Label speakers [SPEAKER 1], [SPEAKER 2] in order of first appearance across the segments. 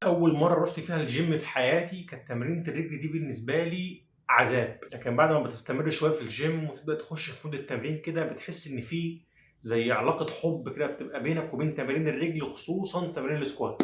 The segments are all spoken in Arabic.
[SPEAKER 1] أول مرة رُحت فيها الgym في حياتي كانت تمرينة الرجل دي بالنسبة لي عذاب، لكن بعد ما بتستمر شوية في الgym وتبدأ تخش في مود التمرين كده بتحس إن في زي علاقة حُب كده بتبقى بينك وبين تمارين الرجل خصوصًا تمارين الsquat.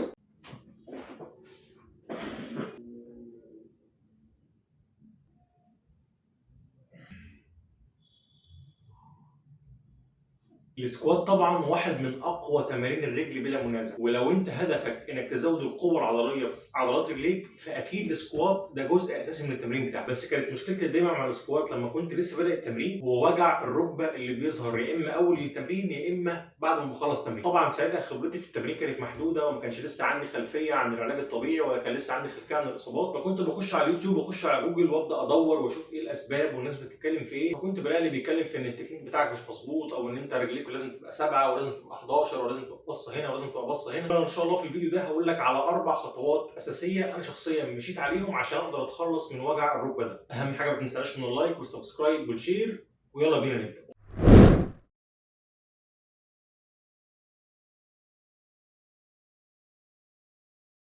[SPEAKER 1] السكوات طبعًا واحد من أقوى تمارين الرجل بلا منازع، ولو أنت هدفك إنك تزود القوة العضلية في عضلات رجليك، فأكيد السكوات ده جزء أساسي من التمرين بتاعك، بس كانت مشكلتي دايمًا مع السكوات لما كنت لسه بادئ التمرين هو وجع الركبة اللي بيظهر يا إما أول التمرين يا إما بعد ما باخلص تمرين. طبعًا ساعتها خبرتي في التمرين كانت محدودة وما كانش لسه عندي خلفية عن العلاج الطبيعي ولا كان لسه عندي خلفية عن الإصابات، فكنت باخش على اليوتيوب واخش على جوجل وابدأ أدوّر واشوف إيه الأسباب والناس بتتكلم في إيه، فكنت بالاقي اللي بيتكلم في إن التكنيك بتاعك مش مضبوط أو إن أنت رجليك لازم تبقى 7 ولازم تبقى 11 ولازم تبقى باصة هنا ولازم تبقى باصة هنا. أنا إن شاء الله في الفيديو ده هاقول لك على 4 خطوات أساسية أنا شخصيًا مشيت عليهم عشان أقدر أتخلص من وجع الركبة ده. أهم حاجة ما تنساش من اللايك والسبسكرايب والشير ويالّا بينا نبدأ.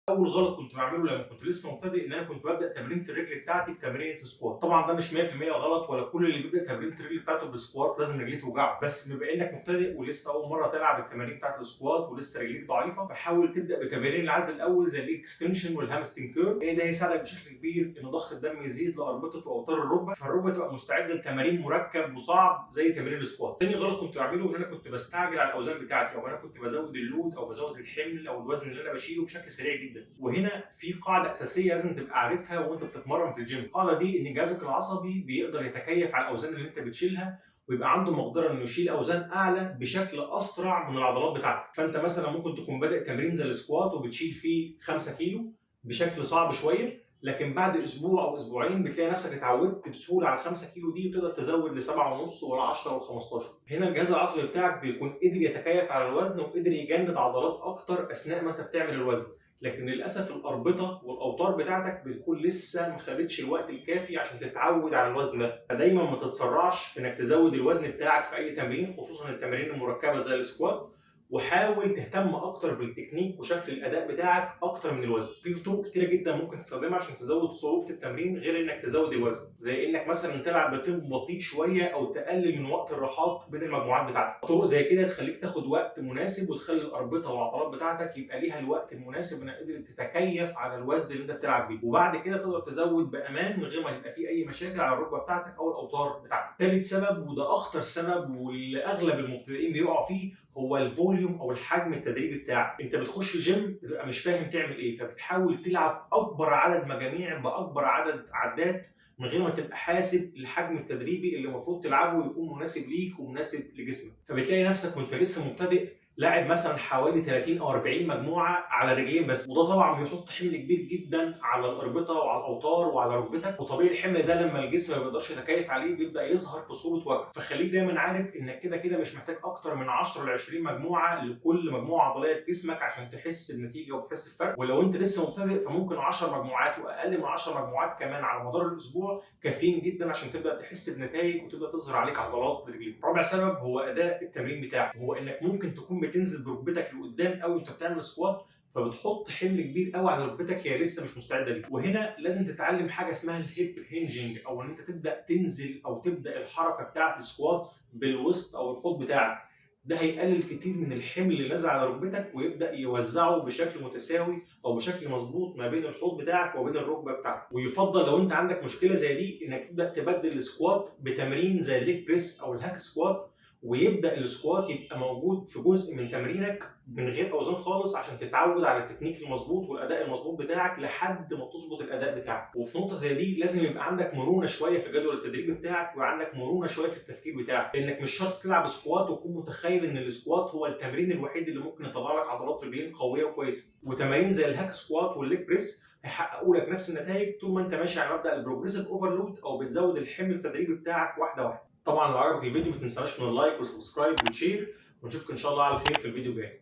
[SPEAKER 1] اول غلط كنت بعمله لما كنت لسه مبتدئ ان انا كنت ببدا تمرينه الرجل بتاعتي بتمرينه السكوات. طبعا ده مش 100% غلط ولا كل اللي بيبدا تمرينه الرجل بتاعته بالسكوات لازم رجليه توجعه، بس بما انك مبتدئ ولسه اول مره تلعب التمارين بتاعت السكوات ولسه رجليك ضعيفه فحاول تبدا بتمارين العزل الاول زي الاكستنشن والهامستنج كيرل، لان ده هيساعدك بشكل كبير ان ضخ الدم يزيد لاربطه واوتار الركبه، فالركبه تبقى مستعده لتمارين مركب وصعب زي تمارين السكوات. تاني غلط كنت بعمله ان انا كنت بستعجل على الاوزان بتاعتي او انا كنت بزود اللود او بزود الحمل او الوزن اللي انا بشيله بشكل سريع جدا، وهنا في قاعده اساسيه لازم تبقى عارفها وانت بتتمرن في الجيم. القاعده دي ان جهازك العصبي بيقدر يتكيف على الاوزان اللي انت بتشيلها ويبقى عنده مقدره انه يشيل اوزان اعلى بشكل اسرع من العضلات بتاعتك. فانت مثلا ممكن تكون بادئ تمرين زي السكوات وبتشيل فيه 5 كيلو بشكل صعب شويه، لكن بعد اسبوع او اسبوعين بتلاقي نفسك اتعودت بسهوله على 5 كيلو دي وتقدر تزود ل 7.5 ولا 10 ولا 15. هنا الجهاز العصبي بتاعك بيكون قدر يتكيف على الوزن وقدر يجند عضلات اكتر اثناء ما انت بتعمل الوزن، لكن للاسف الاربطه والاوتار بتاعتك بتكون لسه ما خدتش الوقت الكافي عشان تتعود على الوزن ده، فدايما ما تتسرعش في انك تزود الوزن بتاعك في اي تمرين خصوصا التمارين المركبه زي السكوات، وحاول تهتم اكتر بالتكنيك وشكل الاداء بتاعك اكتر من الوزن. في طرق كتيره جدا ممكن تستخدمها عشان تزود صعوبه التمرين غير انك تزود الوزن، زي انك مثلا تلعب بتيمبو بطيء شويه او تقلل من وقت الراحات بين المجموعات بتاعتك. طرق زي كده تخليك تاخد وقت مناسب وتخلي الاربطه والعضلات بتاعتك يبقى ليها الوقت المناسب انها قدرت تتكيف على الوزن اللي انت بتلعب بيه، وبعد كده تقدر تزود بامان من غير ما يبقى في اي مشاكل على الركبه بتاعتك او الاوتار بتاعتك. ثالث سبب وده اخطر سبب واللي اغلب المبتدئين بيقعوا فيه هو الفوليوم او الحجم التدريبي بتاعك. انت بتخش الجيم بتبقى مش فاهم تعمل ايه، فبتحاول تلعب اكبر عدد مجاميع باكبر عدد عدات من غير ما تبقى حاسب الحجم التدريبي اللي المفروض تلعبه يكون مناسب ليك ومناسب لجسمك، فبتلاقي نفسك وانت لسه مبتدئ لاعب مثلا حوالي 30 او 40 مجموعه على رجلين بس، وده طبعا بيحط حمل كبير جدا على الاربطه وعلى الاوتار وعلى ركبتك، وطبيعي الحمل ده لما الجسم ما بيقدرش يتكيف عليه بيبدا يظهر في صوره وجع. فخليك دايما عارف انك كده كده مش محتاج اكتر من 10 ل 20 مجموعه لكل مجموعه عضليه في جسمك عشان تحس النتيجه وتحس الفرق، ولو انت لسه مبتدئ فممكن 10 مجموعات واقل من 10 مجموعات كمان على مدار الاسبوع كافيين جدا عشان تبدا تحس بنتائج وتبدا تظهر عليك عضلات رجليك. رابع سبب هو اداء التمرين بتاعك، هو انك ممكن تكون بتنزل بركبتك لقدام قوي وانت بتعمل سكوات فبتحط حمل كبير قوي على ركبتك هي لسه مش مستعده ليه، وهنا لازم تتعلم حاجه اسمها الهيب هنجنج او ان انت تبدا تنزل او تبدا الحركه بتاعت السكوات بالوسط او الحوض بتاعك. ده هيقلل كتير من الحمل اللي نازل على ركبتك ويبدا يوزعه بشكل متساوي او بشكل مظبوط ما بين الحوض بتاعك وبين الركبه بتاعتك. ويفضل لو انت عندك مشكله زي دي انك تبدا تبدل السكوات بتمرين زي الليج بريس او الهاك سكوات، ويبدا السكوات يبقى موجود في جزء من تمرينك من غير اوزان خالص عشان تتعود على التكنيك المظبوط والاداء المظبوط بتاعك لحد ما تظبط الاداء بتاعك. وفي نقطه زي دي لازم يبقى عندك مرونه شويه في جدول التدريب بتاعك وعندك مرونه شويه في التفكير بتاعك، لانك مش شرط تلعب سكوات وتكون متخيل ان السكوات هو التمرين الوحيد اللي ممكن يطلع لك عضلات رجلين قويه وكويسه. وتمارين زي الهاك سكوات والليج بريس هيحققوا لك نفس النتائج طول ما انت ماشي على مبدا البروجريسيف اوفرلود او بتزود الحمل التدريبي بتاعك واحده واحده. طبعا لو عجبك الفيديو ما تنساش من اللايك والسبسكرايب والشير، ونشوفك ان شاء الله على خير في الفيديو الجاي.